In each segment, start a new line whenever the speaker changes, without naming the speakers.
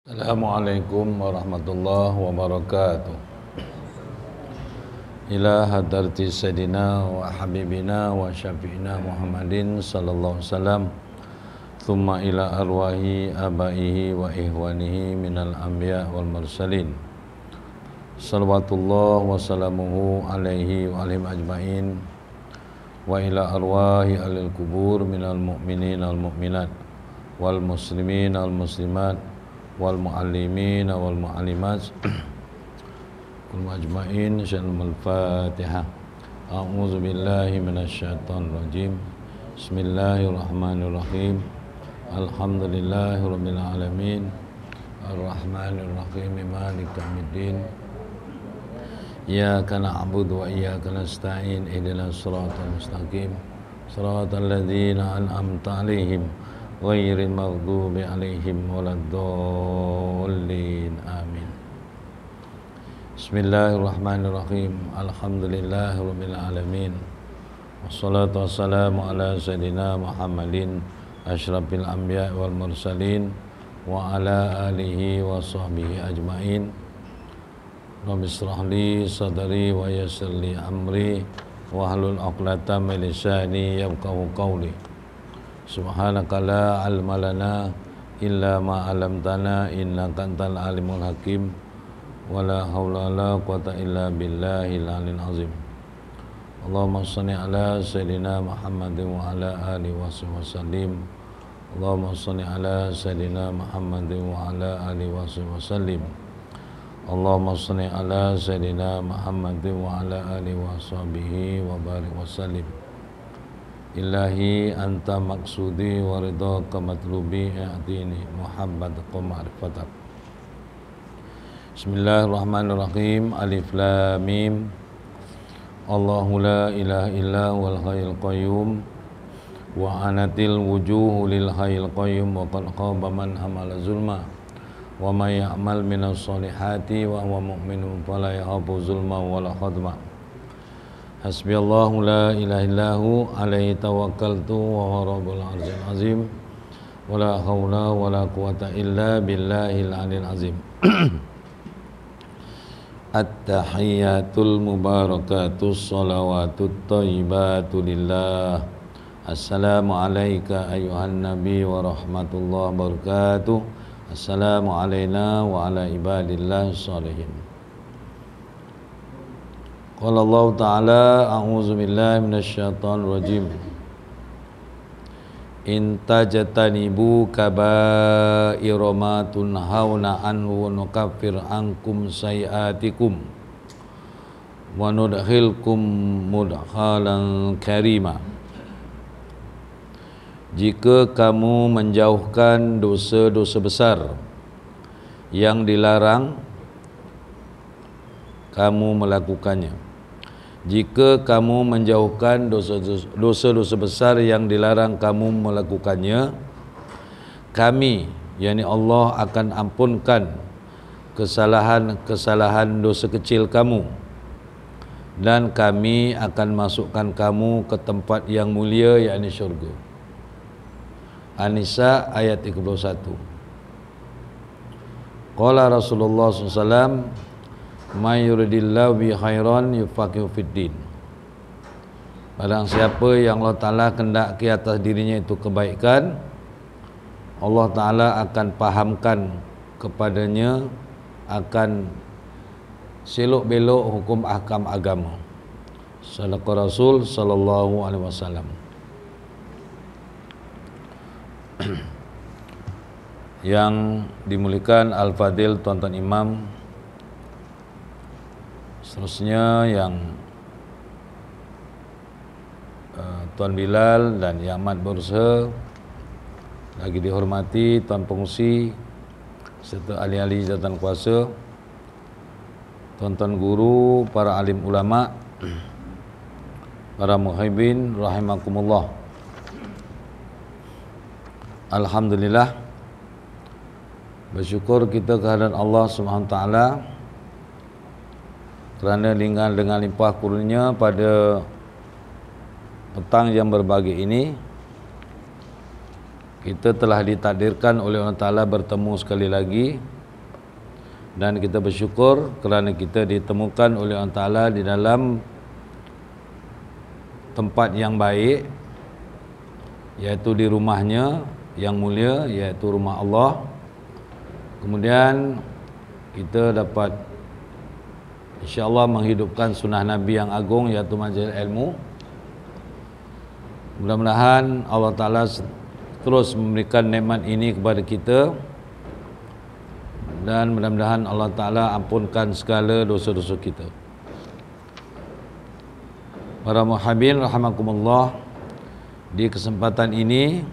Assalamualaikum warahmatullahi wabarakatuh. Ila hadarti sayyidina wa habibina wa syafi'ina Muhammadin sallallahu alaihi wasallam, thumma ila arwahi abaihi wa ihwanihi minal anbiya wal mursalin, salawatullah wa salamuhu alaihi wa alaihim ajma'in, wa ila arwahi alil kubur minal mu'minin al mu'minat wal muslimin al muslimat wal muallimin wal muallimat kullu ajma'in. Syarul Fatihah. A'udzu billahi minasyaitonir rajim. Bismillahirrahmanirrahim. Alhamdulillahirabbil alamin. Arrahmanir rahim. Maliki yaumiddin. Iyyaka na'budu wa iyyaka nasta'in. Ihdinas siratal mustaqim. Siratal ladzina an'amta 'alaihim ghairil maghdubi 'alaihim waladdallin. Amin. Bismillahirrahmanirrahim. Alhamdulillahirabbil alamin. Wassalatu wassalamu ala sayyidina Muhammadin asyrafil anbiya wal mursalin wa ala alihi wa sahbihi ajmain. Rabbi shrah li sadri wa yassir li amri wahlul 'uqdatam min lisani yafqahu qawli. Subhanaka la 'ilma lana illa ma 'allamtana innaka antal alimul hakim. Wala haula wala quwata illa billahil aliyil azim. Allahumma shalli ala sayyidina Muhammadin wa ala alihi wasallim. Allahumma shalli ala sayyidina Muhammadin wa ala alihi wasallim. Allahumma shalli ala sayyidina Muhammadin wa ala alihi washabihi wa barik wasallim. Ilahi anta maksudi wa ridhaka matlubi a'tini muhabbatan ma'rifatak. Bismillahirrahmanirrahim. Alif lam mim. Allahu la ilaha illa huwal hayyul qayyum wa anatil wujuhu lil hayyil qayyum wa qad khaba man hamala zulma wa may ya'mal minas solihati wa huwa mu'minun fala yakhafu zulma wala khadma. Hasbiyallahu la ilaha illahu alaihi tawakkaltu wa huwa rabbul arsyil azim. Wala haula wala quwata illa billahil aliyil azim. At-tahiyyatul mubarakatus salawatut thayyibatu lillah. Assalamu alayka ayyuhan nabi wa rahmatullahi wa barakatuh. Assalamu alayna wa ala ibadillah sholihin. Qala Allah ta'ala a'udzu billahi minasyaitonir rajim. In tajtanibu kaba'ira ma tunhauna anhu wa nukaffir ankum sayiatikum wa nudkhilkum mudkhalan karima. Jika kamu menjauhkan dosa-dosa besar yang dilarang, kamu melakukannya. Jika kamu menjauhkan dosa-dosa besar yang dilarang, kamu melakukannya, kami, yakni Allah, akan ampunkan kesalahan-kesalahan dosa kecil kamu, dan kami akan masukkan kamu ke tempat yang mulia, yakni syurga. An-Nisa ayat 31. Qala Rasulullah SAW, may yuridillahu bi khairan yufaqihu fiddin. Barang siapa yang Allah Ta'ala kendaki atas dirinya itu kebaikan, Allah Ta'ala akan pahamkan kepadanya, akan selok-belok hukum ahkam agama. Sadaqa Rasul sallallahu alaihi wasallam. Yang dimuliakan Al-Fadil tuan-tuan imam, seterusnya yang Tuan Bilal dan Yang Amat berusaha, lagi dihormati Tuan Pengungsi serta ahli-ahli jawatan kuasa, tuan-tuan guru, para alim ulama, para muhibbin rahimakumullah. Alhamdulillah, bersyukur kita kehadirat Allah Subhanahu wa taala kerana dengan limpah kurnia pada petang yang berbahagia ini, kita telah ditakdirkan oleh Allah Ta'ala bertemu sekali lagi dan kita bersyukur kerana kita ditemukan oleh Allah Ta'ala di dalam tempat yang baik, iaitu di rumahnya yang mulia, iaitu rumah Allah. Kemudian kita dapat insya-Allah menghidupkan sunnah Nabi yang agung, iaitu majlis ilmu. Mudah-mudahan Allah Ta'ala terus memberikan nikmat ini kepada kita, dan mudah-mudahan Allah Ta'ala ampunkan segala dosa-dosa kita. Para muhibbin rahimakumullah, di kesempatan ini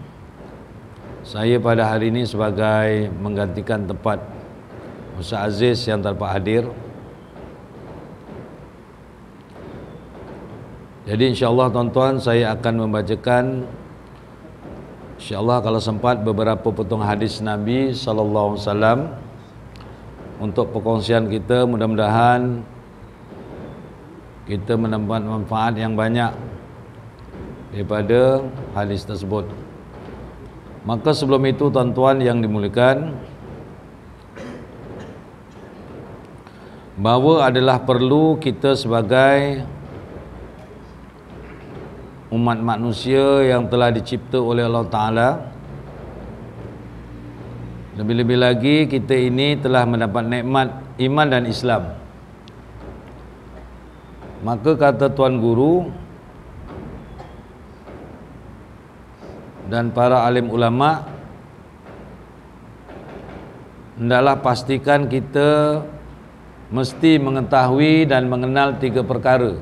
saya pada hari ini sebagai menggantikan tempat Ustaz Aziz yang tanpa hadir. Jadi insya-Allah tuan-tuan, saya akan membacakan insya-Allah kalau sempat beberapa potong hadis Nabi sallallahu alaihi wasallam untuk perkongsian kita. Mudah-mudahan kita mendapat manfaat yang banyak daripada hadis tersebut. Maka sebelum itu tuan-tuan yang dimuliakan, bahawa adalah perlu kita sebagai umat manusia yang telah dicipta oleh Allah Ta'ala, lebih-lebih lagi kita ini telah mendapat nikmat iman dan Islam. Maka kata Tuan Guru dan para alim ulama, hendaklah pastikan kita mesti mengetahui dan mengenal 3 perkara.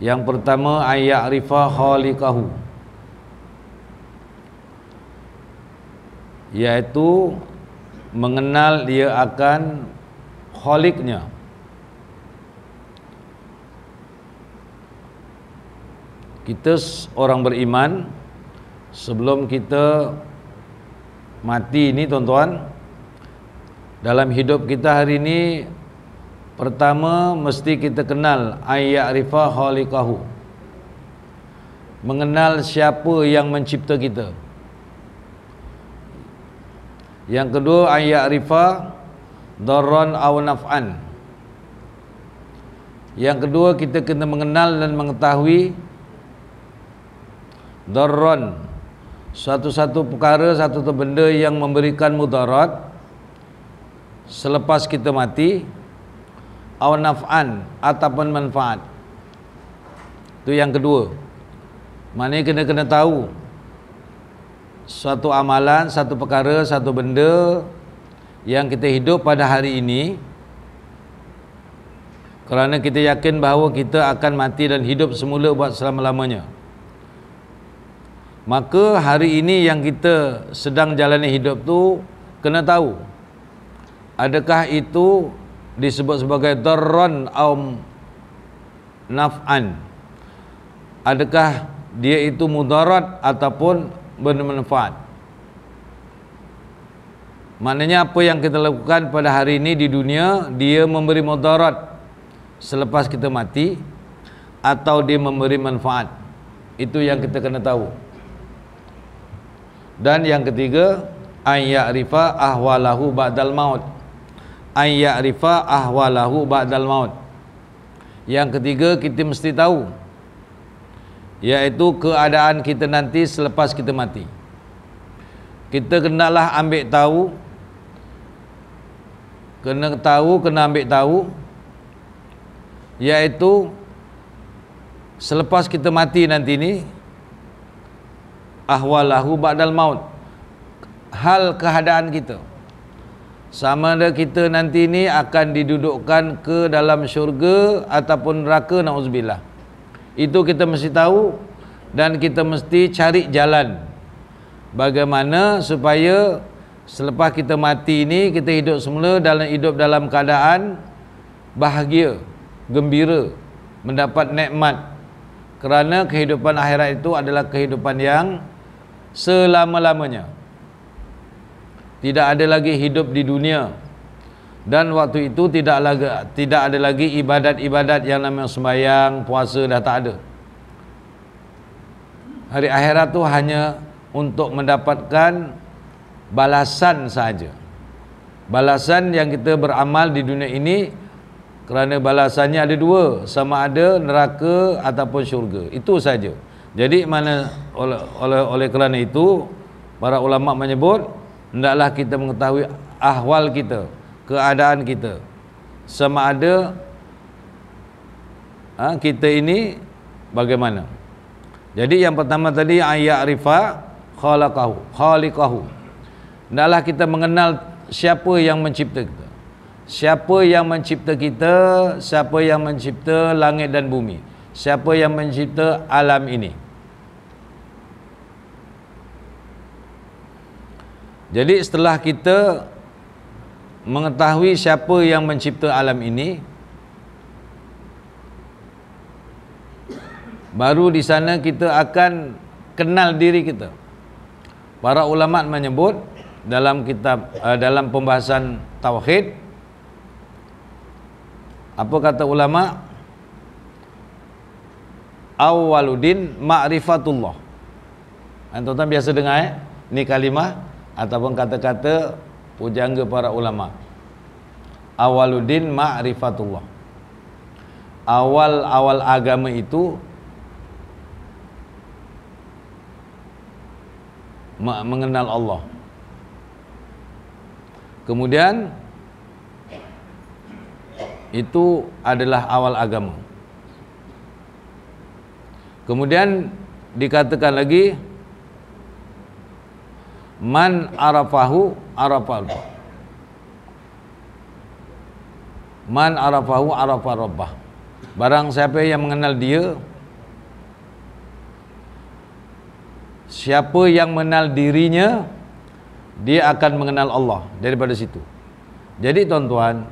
Yang pertama, ayya'rifa khaliqahu, iaitu mengenal dia akan khaliqnya. Kita orang beriman, sebelum kita mati ini tuan-tuan, dalam hidup kita hari ini, pertama mesti kita kenal ayya'rifa khaliqahu, mengenal siapa yang mencipta kita. Yang kedua, ayya'rifa darran aw naf'an. Yang kedua, kita kena mengenal dan mengetahui darran, satu-satu perkara, satu benda yang memberikan mudarat selepas kita mati, aw naf'an, ataupun manfaat. Itu yang kedua. Maknanya kena tahu suatu amalan, satu perkara, satu benda yang kita hidup pada hari ini, kerana kita yakin bahawa kita akan mati dan hidup semula buat selama-lamanya. Maka hari ini yang kita sedang jalani hidup tu kena tahu, adakah itu disebut sebagai darran atau naf'an, adakah dia itu mudarat ataupun bermanfaat. Maknanya apa yang kita lakukan pada hari ini di dunia, dia memberi mudarat selepas kita mati, atau dia memberi manfaat. Itu yang kita kena tahu. Dan yang ketiga, ayya'rifa ahwalahu ba'dal maut. Ayya'rifa ahwalahu ba'dal maut. Yang ketiga, kita mesti tahu, iaitu keadaan kita nanti selepas kita mati. Kita kenalah ambil tahu, kena ambil tahu, iaitu selepas kita mati nanti ni, ahwalahu ba'dal maut, hal keadaan kita, sama ada kita nanti ni akan didudukkan ke dalam syurga ataupun neraka, na'udzubillah. Itu kita mesti tahu, dan kita mesti cari jalan bagaimana supaya selepas kita mati ini, kita hidup semula dalam keadaan bahagia, gembira, mendapat nikmat. Kerana kehidupan akhirat itu adalah kehidupan yang selama-lamanya. Tidak ada lagi hidup di dunia, dan waktu itu tidak ada lagi ibadat-ibadat yang namanya sembahyang, puasa, dah tak ada. Hari akhirat tu hanya untuk mendapatkan balasan saja. Balasan yang kita beramal di dunia ini, kerana balasannya ada dua, sama ada neraka ataupun syurga. Itu saja. Jadi oleh kerana itu, para ulama menyebut hendaklah kita mengetahui ahwal kita, keadaan kita, sama ada kita ini bagaimana. Jadi yang pertama tadi, aya'rifa khaliqahu. Hendaklah kita mengenal siapa yang mencipta kita. Siapa yang mencipta kita, siapa yang mencipta langit dan bumi, siapa yang mencipta alam ini. Jadi setelah kita mengetahui siapa yang mencipta alam ini, baru di sana kita akan kenal diri kita. Para ulama menyebut dalam kitab dalam pembahasan tauhid, apa kata ulama? Awwaluddin ma'rifatullah. Tuan-tuan biasa dengar ni kalimah ataupun kata-kata pujangga para ulama. Awwaluddin ma'rifatullah. Awal agama itu mengenal Allah. Kemudian itu adalah awal agama. Kemudian dikatakan lagi, man arafahu arafal. Man arafahu arafa rabbah. Barang siapa yang mengenal dia, siapa yang mengenal dirinya, dia akan mengenal Allah daripada situ. Jadi tuan-tuan,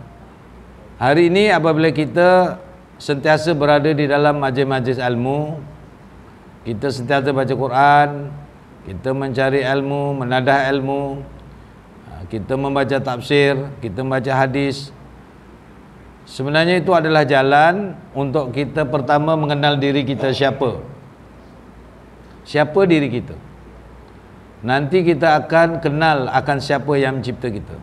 hari ini apabila kita sentiasa berada di dalam majlis-majlis ilmu, kita sentiasa baca Quran, kita mencari ilmu, menadah ilmu, kita membaca tafsir, kita membaca hadis. Sebenarnya itu adalah jalan untuk kita pertama mengenal diri kita siapa. Siapa diri kita. Nanti kita akan kenal akan siapa yang mencipta kita.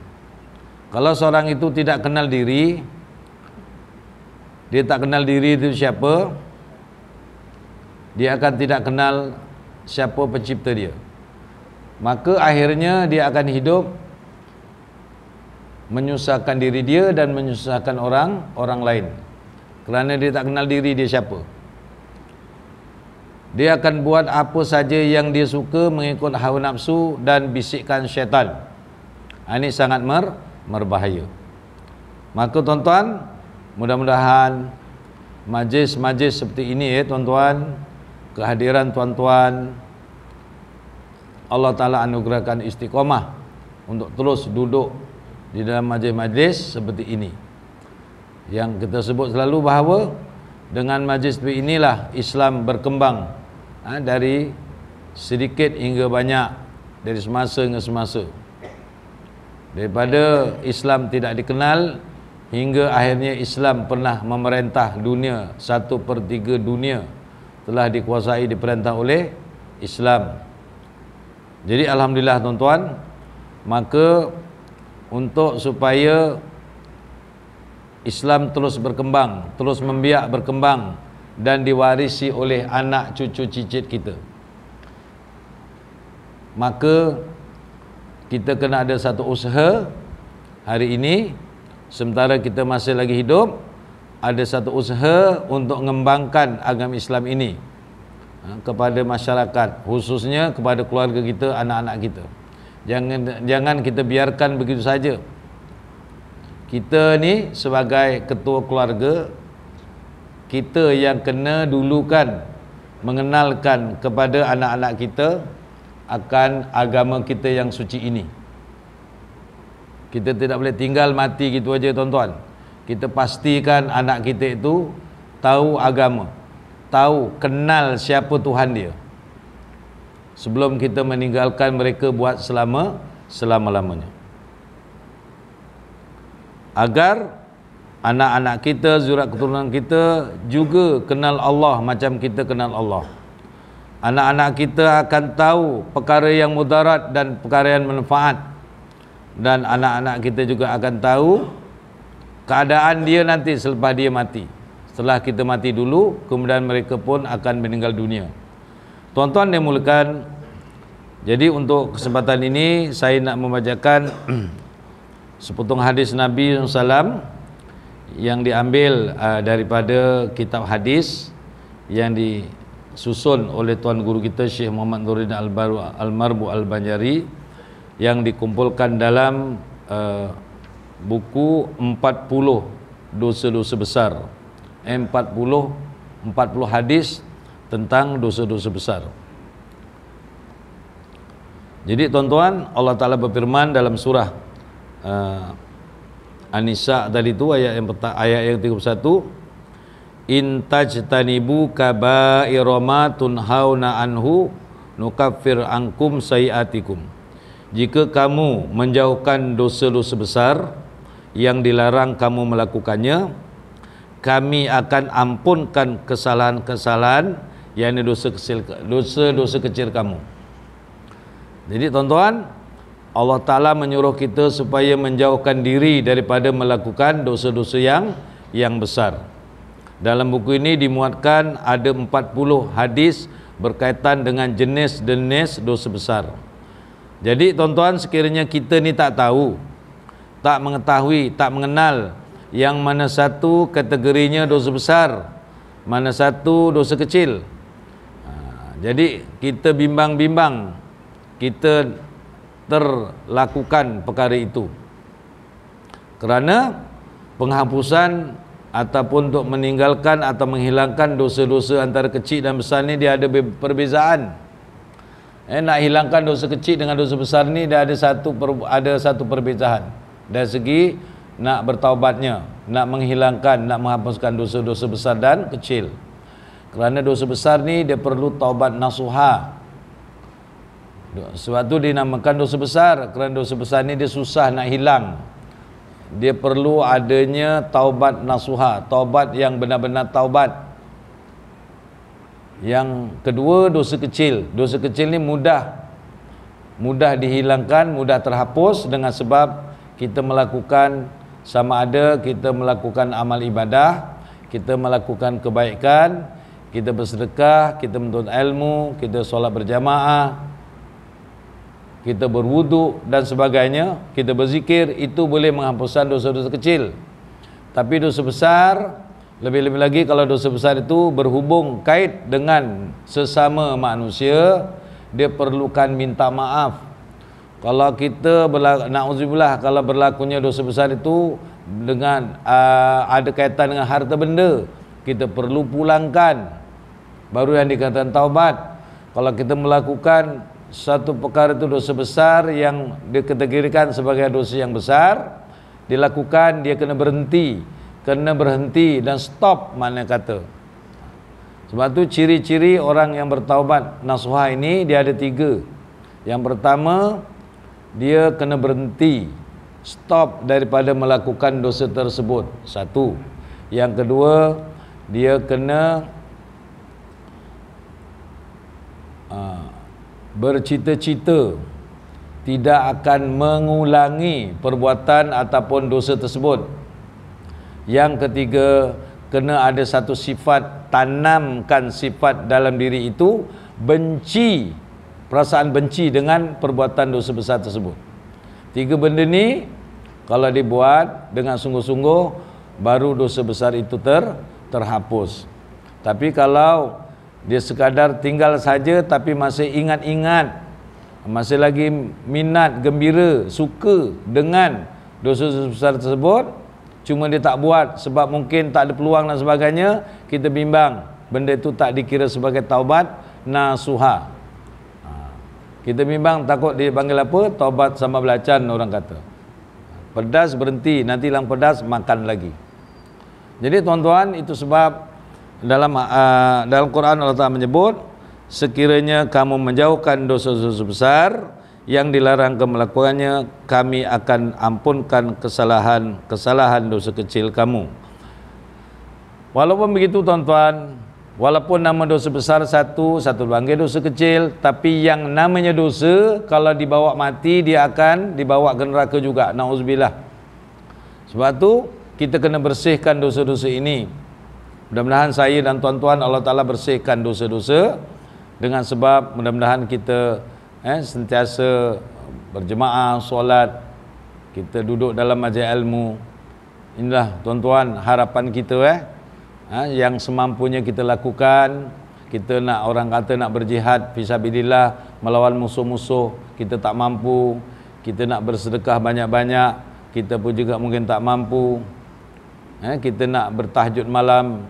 Kalau seorang itu tidak kenal diri, dia tak kenal diri itu siapa, dia akan tidak kenal siapa pencipta dia. Maka akhirnya dia akan hidup menyusahkan diri dia dan menyusahkan orang lain. Kerana dia tak kenal diri dia siapa. Dia akan buat apa saja yang dia suka mengikut hawa nafsu dan bisikan syaitan. Ini sangat berbahaya. Maka tuan-tuan, mudah-mudahan majlis-majlis seperti ini tuan-tuan, kehadiran tuan-tuan, Allah Ta'ala anugerahkan istiqamah untuk terus duduk di dalam majlis-majlis seperti ini. Yang kita sebut selalu bahawa dengan majlis seperti inilah Islam berkembang, dari sedikit hingga banyak, dari semasa hingga semasa. Daripada Islam tidak dikenal hingga akhirnya Islam pernah memerintah dunia, 1/3 dunia telah dikuasai, diperintah oleh Islam. Jadi alhamdulillah tuan-tuan, maka untuk supaya Islam terus berkembang, terus membiak berkembang dan diwarisi oleh anak cucu cicit kita, maka kita kena ada satu usaha hari ini, sementara kita masih lagi hidup, ada satu usaha untuk mengembangkan agama Islam ini kepada masyarakat, khususnya kepada keluarga kita, anak-anak kita. Jangan kita biarkan begitu saja. Kita ni sebagai ketua keluarga, kita yang kena dulukan mengenalkan kepada anak-anak kita akan agama kita yang suci ini. Kita tidak boleh tinggal mati gitu aja tuan-tuan. Kita pastikan anak kita itu tahu agama, tahu, kenal siapa Tuhan dia, sebelum kita meninggalkan mereka buat selama-lamanya. Agar anak-anak kita, zuriat keturunan kita juga kenal Allah macam kita kenal Allah. Anak-anak kita akan tahu perkara yang mudarat dan perkara yang manfaat. dan anak-anak kita juga akan tahu keadaan dia nanti selepas dia mati. Setelah kita mati dulu, kemudian mereka pun akan meninggal dunia. Tuan-tuan yang dimuliakan, jadi untuk kesempatan ini saya nak membacakan sepotong hadis Nabi SAW yang diambil daripada kitab hadis yang disusun oleh Tuan Guru kita Syekh Muhammad Nuruddin Almarbu Al-Banjari, yang dikumpulkan dalam buku 40 dosa-dosa besar, 40 hadis tentang dosa-dosa besar. Jadi tuan-tuan, Allah Ta'ala berfirman dalam surah An-Nisa tadi tu, ayat yang 31, in tajtanibu kaba'ira ma tunhauna anhu nukaffir ankum sayiatikum. Jika kamu menjauhkan dosa-dosa besar yang dilarang kamu melakukannya, kami akan ampunkan kesalahan-kesalahan, yakni dosa-dosa kecil kamu. Jadi tuan-tuan, Allah Ta'ala menyuruh kita supaya menjauhkan diri daripada melakukan dosa-dosa yang besar. Dalam buku ini dimuatkan ada 40 hadis berkaitan dengan jenis-jenis dosa besar. Jadi tuan-tuan, sekiranya kita ni tak tahu, tak mengetahui, tak mengenal yang mana satu kategorinya dosa besar, mana satu dosa kecil, jadi kita bimbang-bimbang, kita terlakukan perkara itu. Kerana penghapusan ataupun untuk meninggalkan atau menghilangkan dosa-dosa antara kecil dan besar ni dia ada perbezaan. Nak hilangkan dosa kecil dengan dosa besar ni dia ada satu perbezaan dari segi nak bertaubatnya, nak menghilangkan, nak menghapuskan dosa-dosa besar dan kecil. Kerana dosa besar ni dia perlu taubat nasuha. Sebab tu dinamakan dosa besar, kerana dosa besar ni dia susah nak hilang. Dia perlu adanya taubat nasuha, taubat yang benar-benar taubat. Yang kedua, dosa kecil. Dosa kecil ni mudah dihilangkan, mudah terhapus dengan sebab kita melakukan, sama ada kita melakukan amal ibadah, kita melakukan kebaikan, kita bersedekah, kita menuntut ilmu, kita solat berjamaah, kita berwuduk dan sebagainya, kita berzikir, itu boleh menghapuskan dosa-dosa kecil. Tapi dosa besar, lebih-lebih lagi kalau dosa besar itu berhubung kait dengan sesama manusia, dia perlukan minta maaf. Kalau kita na'udzubillah, kalau berlakunya dosa besar itu dengan ada kaitan dengan harta benda, kita perlu pulangkan, baru yang dikatakan taubat. Kalau kita melakukan satu perkara itu dosa besar yang dikategorikan sebagai dosa yang besar, dilakukan, dia kena berhenti dan stop, mana kata. Sebab tu ciri-ciri orang yang bertaubat nasuha ini dia ada 3. Yang pertama, dia kena berhenti, stop daripada melakukan dosa tersebut, 1. Yang kedua, dia kena bercita-cita tidak akan mengulangi perbuatan ataupun dosa tersebut. Yang ketiga, kena ada satu sifat, tanamkan sifat dalam diri itu, benci, perasaan benci dengan perbuatan dosa besar tersebut. 3 benda ni kalau dibuat dengan sungguh-sungguh, baru dosa besar itu terhapus. Tapi kalau dia sekadar tinggal saja tapi masih ingat-ingat, masih lagi minat, gembira, suka dengan dosa-dosa besar tersebut, cuma dia tak buat sebab mungkin tak ada peluang dan sebagainya, kita bimbang, benda itu tak dikira sebagai taubat nasuha. Kita bimbang, takut dia panggil apa? Taubat sama belacan, orang kata. Pedas berhenti, nanti hilang pedas makan lagi. Jadi tuan-tuan, itu sebab dalam Quran Allah Ta'ala menyebut, sekiranya kamu menjauhkan dosa-dosa besar yang dilarang kamu melakukannya, kami akan ampunkan kesalahan dosa kecil kamu. Walaupun begitu tuan-tuan, Walaupun nama dosa besar satu panggil dosa kecil, tapi yang namanya dosa kalau dibawa mati dia akan dibawa ke neraka juga. Nauzubillah. Sebab tu kita kena bersihkan dosa-dosa ini. Mudah-mudahan saya dan tuan-tuan Allah Ta'ala bersihkan dosa-dosa dengan sebab mudah-mudahan kita sentiasa berjemaah, solat, kita duduk dalam majlis ilmu. Inilah tuan-tuan harapan kita yang semampunya kita lakukan. Kita nak, orang kata nak berjihad fisabilillah melawan musuh-musuh, kita tak mampu. Kita nak bersedekah banyak-banyak, kita pun juga mungkin tak mampu. Kita nak bertahajud malam,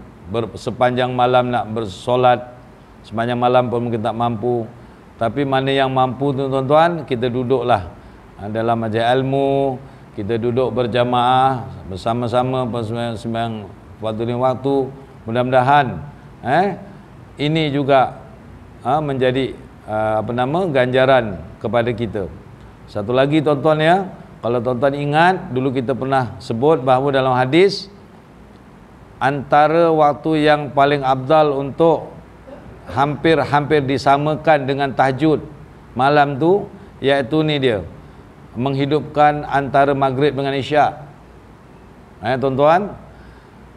sepanjang malam nak bersolat sepanjang malam pun mungkin tak mampu. Tapi mana yang mampu tuan-tuan, kita duduklah dalam majlis ilmu, kita duduk berjamaah bersama-sama sembahyang waktu demi waktu. Mudah-mudahan ini juga menjadi ganjaran kepada kita. Satu lagi tuan-tuan ya, kalau tuan-tuan ingat dulu kita pernah sebut bahawa dalam hadis antara waktu yang paling afdal untuk hampir disamakan dengan tahajud malam tu, iaitu ni dia, menghidupkan antara maghrib dengan isyak. Tuan-tuan,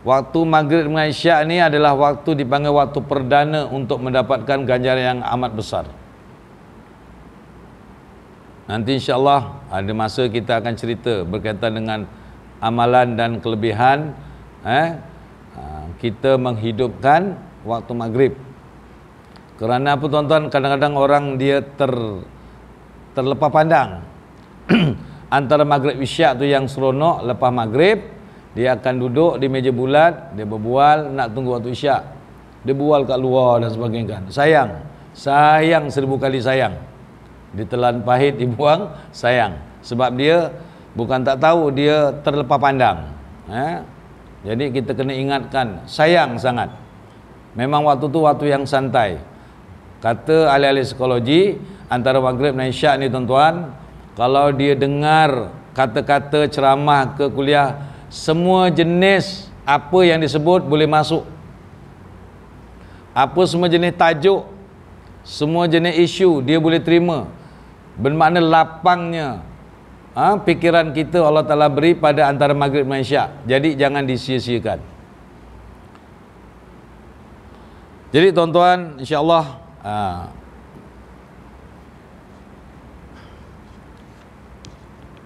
waktu maghrib dengan isyak ni adalah waktu dipanggil waktu perdana untuk mendapatkan ganjaran yang amat besar. Nanti insya-Allah ada masa kita akan cerita berkaitan dengan amalan dan kelebihan kita menghidupkan waktu maghrib. Kerana apa tuan-tuan, kadang-kadang orang dia terlepas pandang antara maghrib isyak tu yang seronok. Lepas maghrib dia akan duduk di meja bulat, dia berbual nak tunggu waktu isyak, dia bual kat luar dan sebagainya kan. Sayang 1000 kali sayang. Ditelan pahit, dibuang, sayang. Sebab dia bukan tak tahu, dia terlepas pandang. Jadi kita kena ingatkan, sayang sangat. Memang waktu tu waktu yang santai. Kata ahli-ahli psikologi, antara maghrib dan isyak ni tuan-tuan, kalau dia dengar kata-kata ceramah ke kuliah, semua jenis apa yang disebut boleh masuk. Apa semua jenis tajuk, semua jenis isu dia boleh terima. Bermakna lapangnya fikiran kita Allah Ta'ala beri pada antara maghrib dan isyak. Jadi jangan disia-siakan. Jadi tuan-tuan, insya-Allah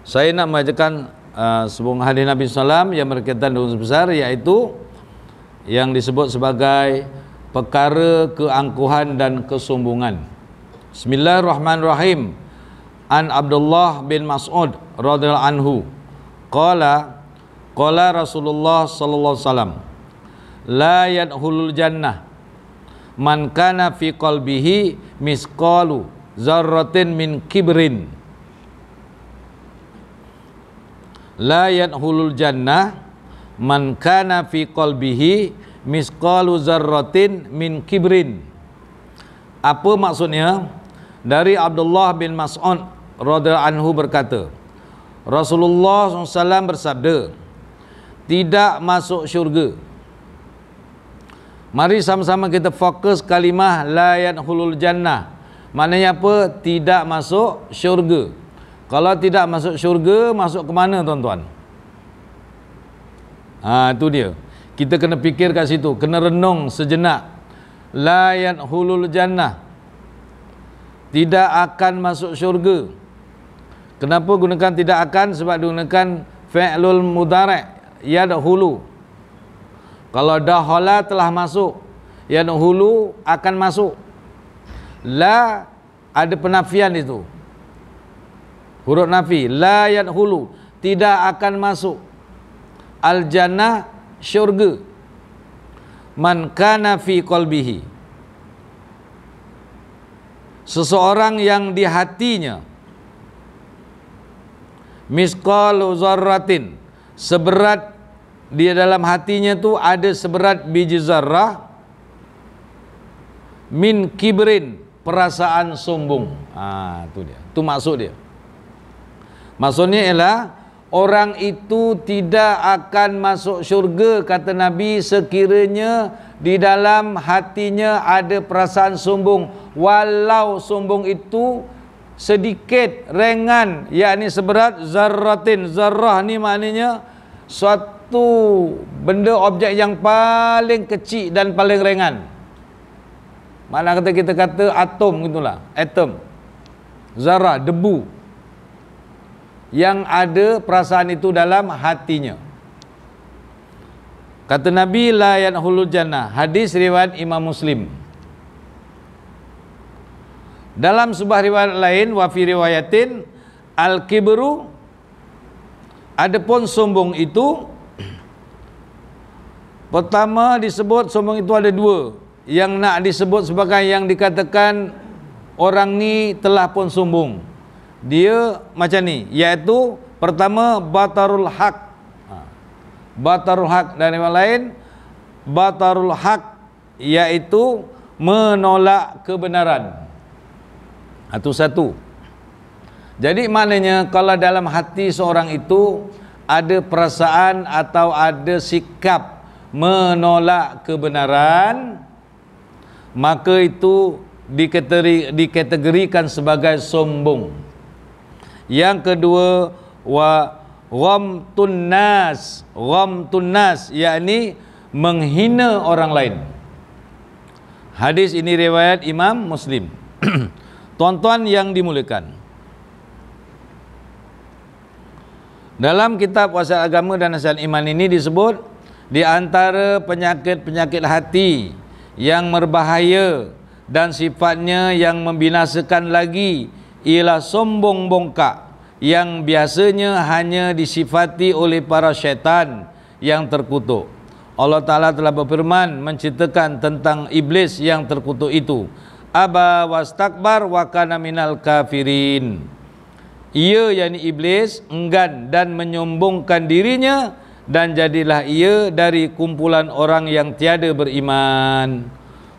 saya nak mengajarkan sebuah hadis Nabi SAW yang berkaitan dengan dosa besar, iaitu yang disebut sebagai perkara keangkuhan dan kesombongan. Bismillahirrahmanirrahim. An Abdullah bin Mas'ud radhiyallahu anhu qala Rasulullah sallallahu alaihi wasallam la yadkhulul jannah man kana fi qalbihi misqalu zarratin min kibrin. La yadkhulul jannah man kana fi qalbihi misqalu zarratin min kibrin. Apa maksudnya? Dari Abdullah bin Mas'ud radhiyallahu anhu berkata, Rasulullah SAW bersabda, tidak masuk syurga. Mari sama-sama kita fokus kalimah la yadkhulul jannah. Maknanya apa? Tidak masuk syurga. Kalau tidak masuk syurga, masuk ke mana tuan-tuan? Itu dia. Kita kena fikir kat situ, kena renung sejenak. La yadkhulul jannah, tidak akan masuk syurga. Kenapa gunakan tidak akan? Sebab gunakan fi'lul mudhari' yadkhulu. Kalau dakhala telah masuk, yadkhulu akan masuk. La ada penafian itu, huruf nafi. La yadkhulu, tidak akan masuk. Al jannah, syurga. Man kana fi qalbihi, seseorang yang di hatinya misqalu zarratin, seberat dia dalam hatinya tu ada seberat biji zarrah, min kibrin, perasaan sombong. Itu dia. Tu maksud dia. Maksudnya ialah orang itu tidak akan masuk syurga, kata Nabi, sekiranya di dalam hatinya ada perasaan sombong, walau sombong itu sedikit, ringan, yakni seberat zarratin. Zarrah ni maknanya suatu benda, objek yang paling kecil dan paling ringan. Mana kata kita kata atom gitulah, atom, zarah, debu, yang ada perasaan itu dalam hatinya. Kata Nabi, la yadkhulul jannah. Hadis riwayat Imam Muslim. Dalam sebuah riwayat lain, wa fi riwayatin al-kibru, adapun sombong itu, pertama disebut sombong itu ada dua. Yang nak disebut sebagai yang dikatakan orang ni telah pun sombong, dia macam ni, iaitu pertama batarul haq. Batarul haq, dan yang lain batarul haq, iaitu menolak kebenaran. Itu satu. Jadi maknanya kalau dalam hati seorang itu ada perasaan atau ada sikap menolak kebenaran, maka itu dikategorikan sebagai sombong. Yang kedua, wa ghamtun nas, yakni menghina orang lain. Hadis ini riwayat Imam Muslim. Tuan-tuan yang dimuliakan, dalam kitab Wasiat Agama dan Nasihat Iman ini disebut di antara penyakit-penyakit hati yang berbahaya dan sifatnya yang membinasakan lagi ialah sombong bongkak, yang biasanya hanya disifati oleh para syaitan yang terkutuk. Allah Ta'ala telah berfirman menceritakan tentang iblis yang terkutuk itu. Aba wastakbar wa kana minal kafirin. Ia, yakni iblis, enggan dan menyombongkan dirinya, dan jadilah ia dari kumpulan orang yang tiada beriman.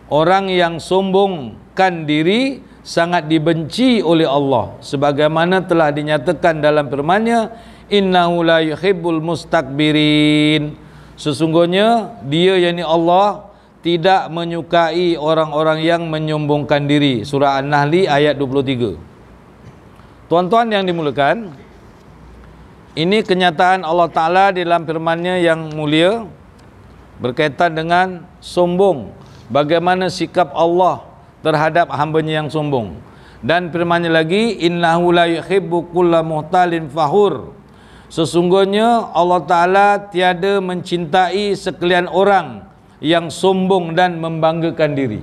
Orang yang sombongkan diri sangat dibenci oleh Allah, sebagaimana telah dinyatakan dalam firman-Nya, innahu la yuhibbul mustakbirin. Sesungguhnya dia, yakni Allah, tidak menyukai orang-orang yang menyombongkan diri. Surah An-Nahl ayat 23. Tuan-tuan yang dimuliakan, ini kenyataan Allah Ta'ala dalam firman-Nya yang mulia berkaitan dengan sombong. Bagaimana sikap Allah terhadap hamba-Nya yang sombong. Dan firman-Nya lagi, innahu la yuhibbu kulla muhtalin fahur. Sesungguhnya Allah Ta'ala tiada mencintai sekalian orang yang sombong dan membanggakan diri.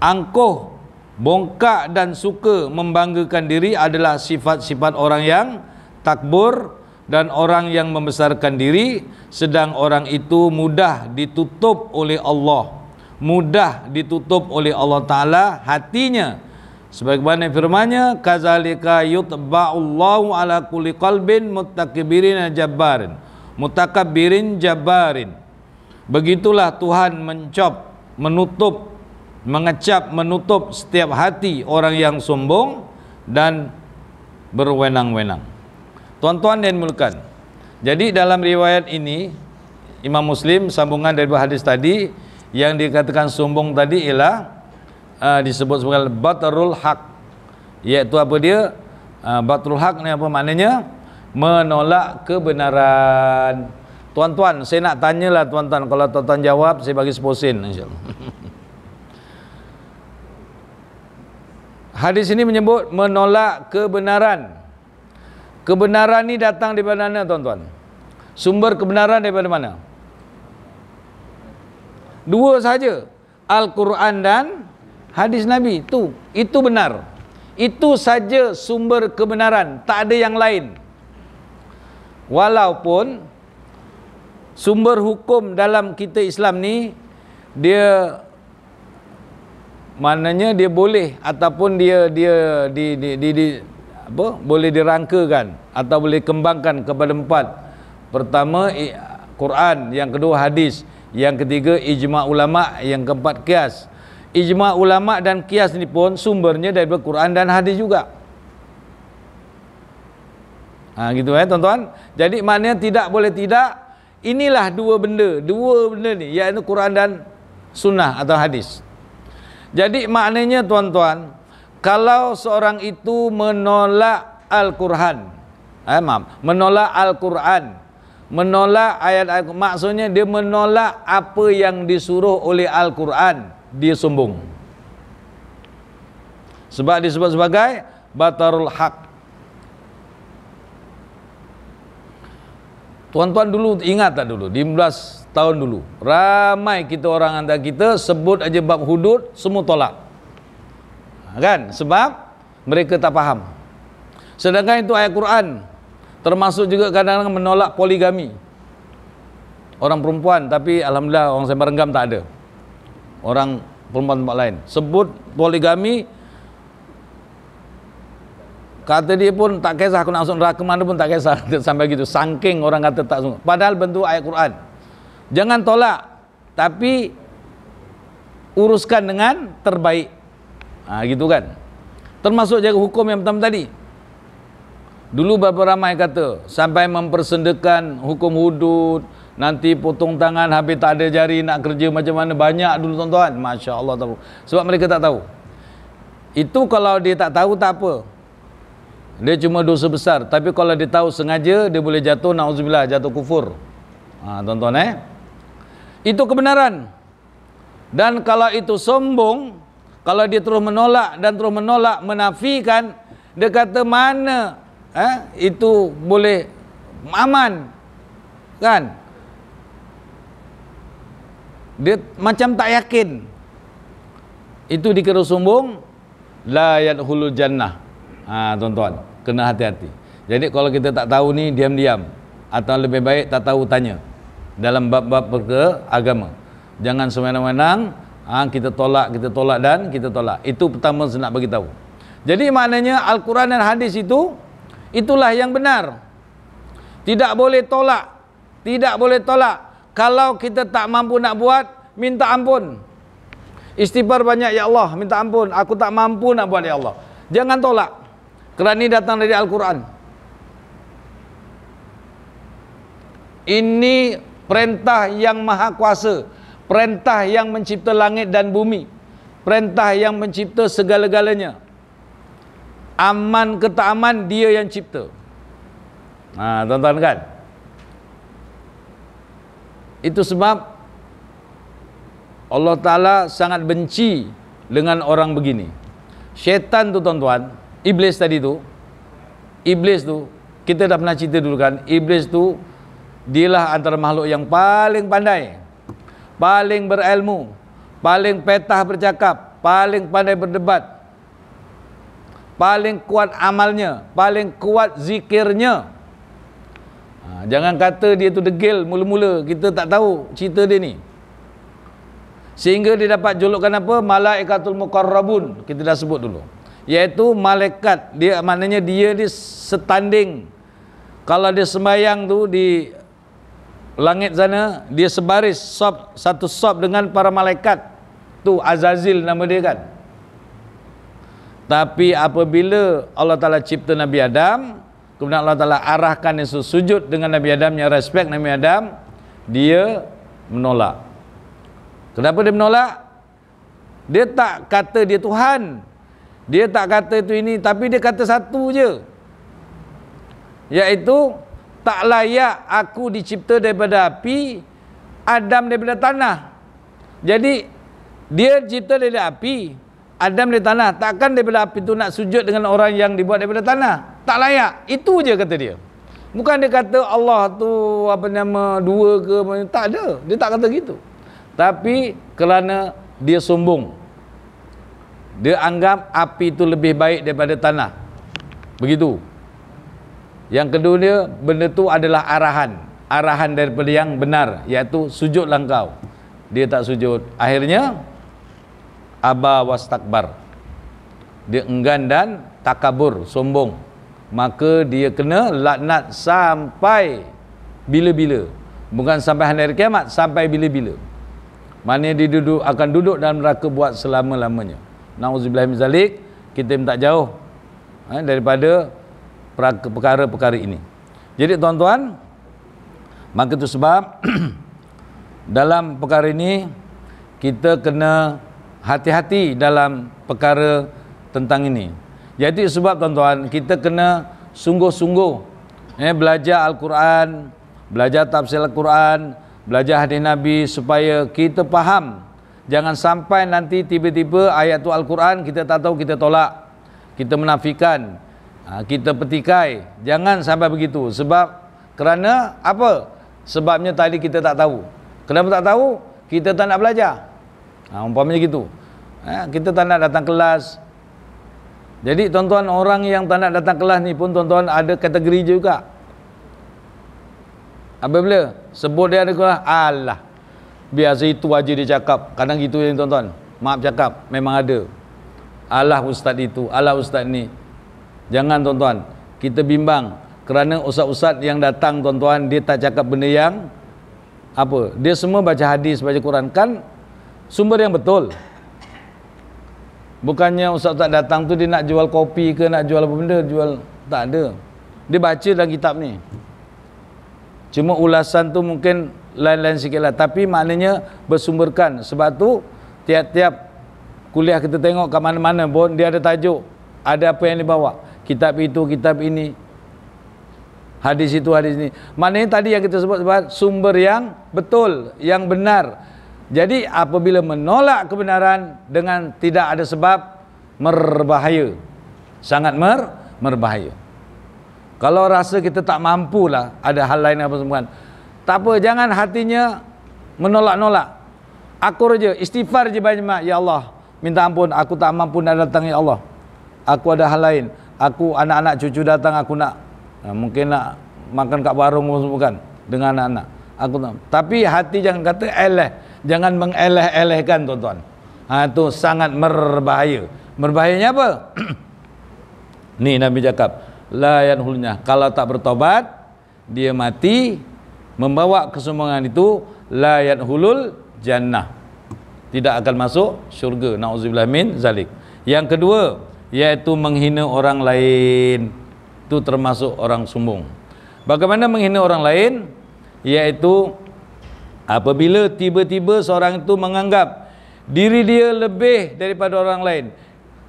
Angkuh, bongkak dan suka membanggakan diri adalah sifat-sifat orang yang takbur dan orang yang membesarkan diri, sedang orang itu mudah ditutup oleh Allah, mudah ditutup oleh Allah Ta'ala hatinya, sebagaimana firman-Nya, kazalika yutba'ullahu ala kulli qalbin mutakabbirin jabbarin. Mutakabbirin jabbarin. Begitulah Tuhan mengecap setiap hati orang yang sombong dan berwenang-wenang. Tuan-tuan dan dimuliakan, jadi dalam riwayat ini Imam Muslim, sambungan dari hadis tadi, yang dikatakan sombong tadi ialah disebut sebagai batarul haq, iaitu apa dia? Batarul haq ni apa maknanya? Menolak kebenaran. Tuan-tuan, saya nak tanyalah tuan-tuan, kalau tuan-tuan jawab saya bagi 10 sen insya-Allah. Hadis ini menyebut menolak kebenaran. Kebenaran ni datang daripada mana tuan-tuan? Sumber kebenaran daripada mana? Dua saja, Al-Quran dan hadis Nabi. Itu benar. Itu saja sumber kebenaran, tak ada yang lain. Walaupun sumber hukum dalam kita Islam ni, dia maknanya dia boleh ataupun dia boleh dirangkakan atau boleh kembangkan kepada 4. Pertama Quran, yang kedua hadis, yang ketiga ijma' ulama', yang keempat qiyas. Ijma' ulama' dan qiyas ni pun sumbernya daripada Quran dan hadis juga. Gitu tuan-tuan. Jadi maknanya tidak boleh tidak. Inilah dua benda ni, iaitu Quran dan sunnah atau hadis. Jadi maknanya tuan-tuan, kalau seorang itu menolak Al-Quran, menolak Al-Quran, menolak ayat-ayat, maksudnya dia menolak apa yang disuruh oleh Al-Quran, dia sombong. Sebab disebut sebagai batarul haq. Tuan-tuan dulu ingat tak dulu, 15 tahun dulu, ramai kita orang antara kita sebut aja bab hudud, semua tolak. Kan? Sebab mereka tak faham. Sedangkan itu ayat Quran. Termasuk juga kadang-kadang menolak poligami. Orang perempuan, tapi alhamdulillah orang Sembah Renggam tak ada. Orang perempuan tempat lain sebut poligami, kata dia pun tak kisah aku nak masuk neraka mana pun tak kisah. Sampai gitu, saking orang kata tak sungguh. Padahal bentuk ayat Quran. Jangan tolak, tapi uruskan dengan terbaik. Gitu kan. Termasuk jaga hukum yang pertama tadi. Dulu beberapa ramai kata sampai mempersendakan hukum hudud, nanti potong tangan habis tak ada jari, nak kerja macam mana, banyak dulu tuan-tuan. Masya Allah tahu. Sebab mereka tak tahu. Itu kalau dia tak tahu tak apa, dia cuma dosa besar. Tapi kalau dia tahu sengaja, dia boleh jatuh, na'udzubillah, jatuh kufur. Tuan-tuan itu kebenaran. Dan kalau itu sombong, kalau dia terus menolak dan terus menolak, menafikan, dia kata mana itu boleh aman, kan? Dia macam tak yakin. Itu dikira sombong. La yadkhulul jannah. Tuan-tuan, kena hati-hati. Jadi kalau kita tak tahu ni, diam-diam, atau lebih baik tak tahu tanya dalam bab-bab beragama. Jangan sewenang-wenang kita tolak dan kita tolak. Itu pertama saya nak bagi tahu. Jadi maknanya Al-Quran dan hadis itulah yang benar. Tidak boleh tolak. Tidak boleh tolak. Kalau kita tak mampu nak buat, minta ampun. Istighfar banyak, ya Allah, minta ampun, aku tak mampu nak buat, ya Allah. Jangan tolak. Kerana ini datang dari Al-Quran. Ini perintah yang maha kuasa, perintah yang mencipta langit dan bumi, perintah yang mencipta segala-galanya. Aman ke tak aman, dia yang cipta. Tuan-tuan kan? Itu sebab Allah Ta'ala sangat benci dengan orang begini. Syaitan tu tuan-tuan, iblis tadi tu, iblis tu, kita dah pernah cerita dulu kan, iblis tu dialah antara makhluk yang paling pandai, paling berilmu, paling petah bercakap, paling pandai berdebat, paling kuat amalnya, paling kuat zikirnya. Jangan kata dia tu degil mula-mula, kita tak tahu cerita dia ni. Sehingga dia dapat julukan apa? Malaikatul Muqarrabun. Kita dah sebut dulu. Iaitu malaikat. Dia maknanya dia setanding. Kalau dia sembahyang tu di langit sana, dia sebaris satu sop dengan para malaikat. Tu Azazil nama dia kan. Tapi apabila Allah Ta'ala cipta Nabi Adam, kemudian Allah Ta'ala arahkan dia sujud dengan Nabi Adam, yang respect Nabi Adam, dia menolak. Kenapa dia menolak? Dia tak kata dia Tuhan, dia tak kata itu ini, tapi dia kata satu je, iaitu tak layak aku dicipta daripada api, Adam daripada tanah. Jadi dia cipta daripada api, Adam dari tanah. Takkan daripada api tu nak sujud dengan orang yang dibuat daripada tanah? Tak layak. Itu je kata dia. Bukan dia kata Allah tu apa nama dua ke, tak ada. Dia tak kata gitu. Tapi kerana dia sombong, dia anggap api itu lebih baik daripada tanah. Begitu. Yang kedua dia, benda tu adalah arahan daripada yang benar, iaitu sujudlah engkau. Dia tak sujud. Akhirnya aba wastakbar, dia enggan dan takabur, sombong. Maka dia kena laknat sampai bila-bila. Bukan sampai hari kiamat, sampai bila-bila. Maknanya dia akan duduk dalam neraka buat selama-lamanya. Na'udzubillah min zalik. Kita minta jauh daripada perkara-perkara ini. Jadi tuan-tuan, maka itu sebab dalam perkara ini kita kena hati-hati dalam perkara tentang ini. Jadi sebab tuan-tuan, kita kena sungguh-sungguh belajar Al-Quran, belajar tafsir Al-Quran, belajar hadis Nabi supaya kita faham. Jangan sampai nanti tiba-tiba ayat tu Al-Quran kita tak tahu, kita tolak, kita menafikan, kita petikai. Jangan sampai begitu. Sebab kerana apa? Sebabnya tadi kita tak tahu. Kenapa tak tahu? Kita tak nak belajar. Umpamanya gitu. Kita tak nak datang kelas. Jadi tuan-tuan, orang yang tak nak datang kelas ni pun tuan-tuan ada kategori juga. Apabila sebut dia ada kelas, alah, biasa itu aja dia cakap. Kadang gitu ya tuan-tuan. Maaf cakap, memang ada. Alah ustaz itu, alah ustaz ni. Jangan tuan-tuan, kita bimbang. Kerana ustaz-ustaz yang datang tuan-tuan, dia tak cakap benda yang apa. Dia semua baca hadis, baca Quran. Kan sumber yang betul. Bukannya ustaz-ustaz datang tu dia nak jual kopi ke, nak jual apa benda, jual. Tak ada. Dia baca dalam kitab ni. Cuma ulasan tu mungkin lain-lain sikit lah. Tapi maknanya bersumberkan. Sebab tu tiap-tiap kuliah kita tengok kat mana-mana pun dia ada tajuk. Ada apa yang dibawa. Kitab itu, kitab ini. Hadis itu, hadis ini. Maknanya tadi yang kita sebut sumber yang betul, yang benar. Jadi apabila menolak kebenaran dengan tidak ada sebab, berbahaya. Sangat berbahaya. Kalau rasa kita tak mampulah, ada hal lain apa semua. Tak apa, jangan hatinya menolak-nolak. Akur je, istighfar je banyak. Ya Allah, minta ampun, aku tak mampu nak datang ya Allah. Aku ada hal lain. Aku anak-anak cucu datang, aku nak mungkin nak makan kat warung bukan dengan anak-anak. Aku tak. Tapi hati jangan kata eleh, jangan mengeleh-elehkan tuan-tuan. Itu sangat berbahaya. Berbahayanya apa? Ni Nabi cakap, la yanhulnya, kalau tak bertobat dia mati membawa kesombongan itu, la yanhulul jannah, tidak akan masuk syurga. Nauzubillah min zalik. Yang kedua, yaitu menghina orang lain. Itu termasuk orang sombong. Bagaimana menghina orang lain? Yaitu apabila tiba-tiba seorang itu menganggap diri dia lebih daripada orang lain.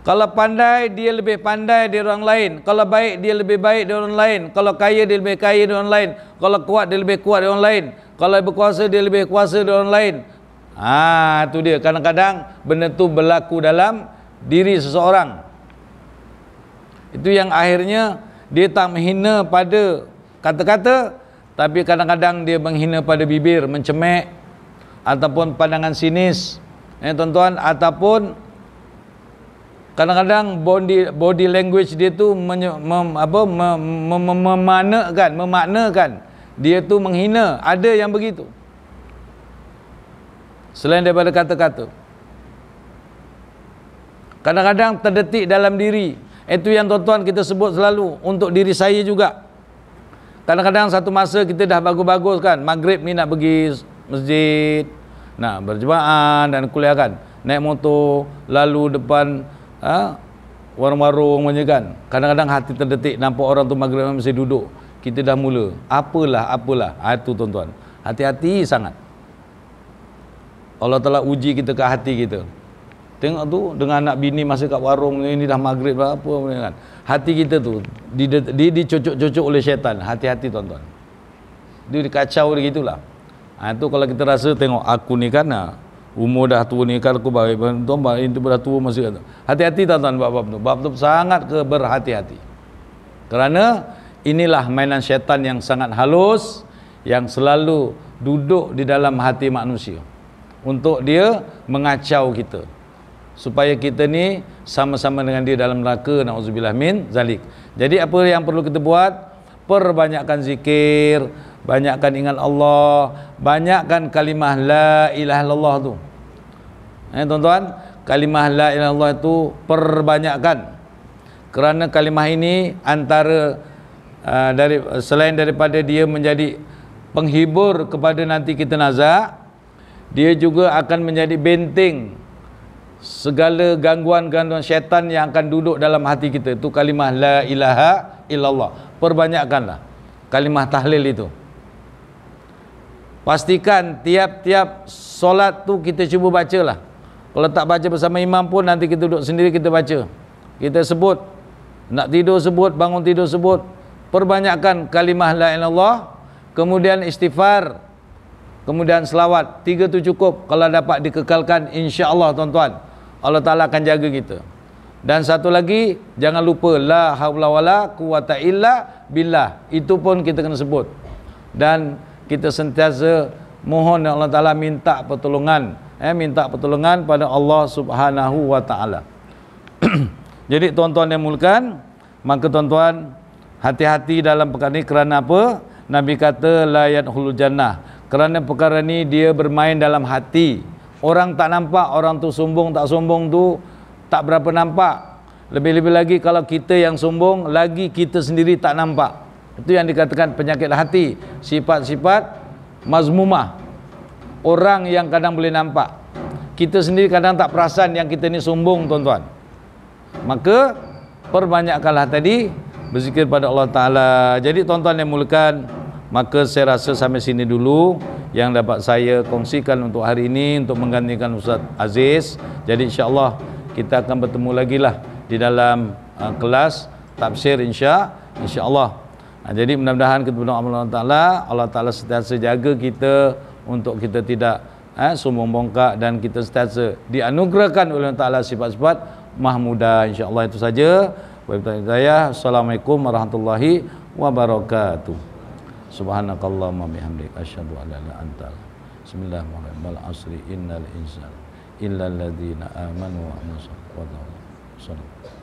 Kalau pandai, dia lebih pandai dari orang lain. Kalau baik, dia lebih baik dari orang lain. Kalau kaya, dia lebih kaya dari orang lain. Kalau kuat, dia lebih kuat dari orang lain. Kalau berkuasa, dia lebih kuasa dari orang lain. Itu dia. Kadang-kadang benda itu berlaku dalam diri seseorang. Itu yang akhirnya dia tak menghina pada kata-kata, tapi kadang-kadang dia menghina pada bibir, mencemek, ataupun pandangan sinis, tuan-tuan, ataupun kadang-kadang body language dia tu memaknakan dia tu menghina. Ada yang begitu selain daripada kata-kata. Kadang-kadang terdetik dalam diri. Itu yang tuan-tuan kita sebut selalu untuk diri saya juga. Kadang-kadang satu masa kita dah bagus-bagus kan, maghrib ni nak pergi masjid, nak berjemaah dan kuliah kan, naik motor lalu depan warung-warung macam kan. Kadang-kadang hati terdetik nampak orang tu maghrib masih duduk, kita dah mula apalah. Itu tuan-tuan, hati-hati sangat. Allah Ta'ala uji kita ke hati kita. Tengok tu dengan anak bini masih kat warung ni dah maghrib apa kan. Hati kita tu dicocok-cocok oleh syaitan. Hati-hati tuan-tuan. Dia dikacau dia gitulah. Itu kalau kita rasa tengok aku ni kan umur dah tua ni kan aku baik tuan itu dah tua masih kata. Hati-hati tuan-tuan bab tu. Bab tu sangat berhati-hati. Kerana inilah mainan syaitan yang sangat halus yang selalu duduk di dalam hati manusia untuk dia mengacau kita. Supaya kita ni sama-sama dengan dia dalam neraka, na'udzubillah min zalik. Jadi apa yang perlu kita buat? Perbanyakkan zikir, banyakkan ingat Allah, banyakkan kalimah la ilaha illallah tu. Tuan-tuan, kalimah la ilaha illallah itu perbanyakkan. Kerana kalimah ini antara selain daripada dia menjadi penghibur kepada nanti kita nazak, dia juga akan menjadi benteng segala gangguan-gangguan syaitan yang akan duduk dalam hati kita. Itu kalimah la ilaha illallah. Perbanyakkanlah kalimah tahlil itu. Pastikan tiap-tiap solat tu kita cuba bacalah. Kalau tak baca bersama imam pun, nanti kita duduk sendiri kita baca. Kita sebut, nak tidur sebut, bangun tidur sebut. Perbanyakkan kalimah la ilaha illallah, kemudian istighfar, kemudian selawat. 3 tu cukup. Kalau dapat dikekalkan, insya-Allah tuan-tuan, Allah Ta'ala akan jaga kita. Dan satu lagi, jangan lupa la haula wala quwata illa billah. Itu pun kita kena sebut. Dan kita sentiasa mohon Allah Ta'ala minta pertolongan, minta pertolongan pada Allah Subhanahu wa Ta'ala. Jadi tuan-tuan yang mulakan, maka tuan-tuan hati-hati dalam perkara ini. Kerana apa? Nabi kata la yadkhulul jannah. Kerana perkara ni dia bermain dalam hati. Orang tak nampak, orang tu sombong tak sombong tu tak berapa nampak. Lebih-lebih lagi kalau kita yang sombong, lagi kita sendiri tak nampak. Itu yang dikatakan penyakit hati, sifat-sifat mazmumah. Orang yang kadang boleh nampak, kita sendiri kadang tak perasan yang kita ni sombong tuan-tuan. Maka perbanyakkanlah tadi berzikir pada Allah Ta'ala. Jadi tuan-tuan yang mulakan, maka saya rasa sampai sini dulu yang dapat saya kongsikan untuk hari ini, untuk menggantikan Ustaz Aziz. Jadi insya-Allah kita akan bertemu lagi lah di dalam kelas tafsir insya-Allah. Jadi mudah-mudahan kita berdoa Allah Ta'ala sentiasa jaga kita untuk kita tidak sombong bongkak, dan kita sentiasa dianugerahkan oleh Allah Ta'ala sifat-sifat mahmudah. Insya-Allah itu saja. Assalamualaikum warahmatullahi wabarakatuh. Subhanakallahumma bihamdika asyhadu an la ilaha illa anta. Bismillahirrahmanirrahim. Asri innal insana illal ladzina amanu wa amilus solihati.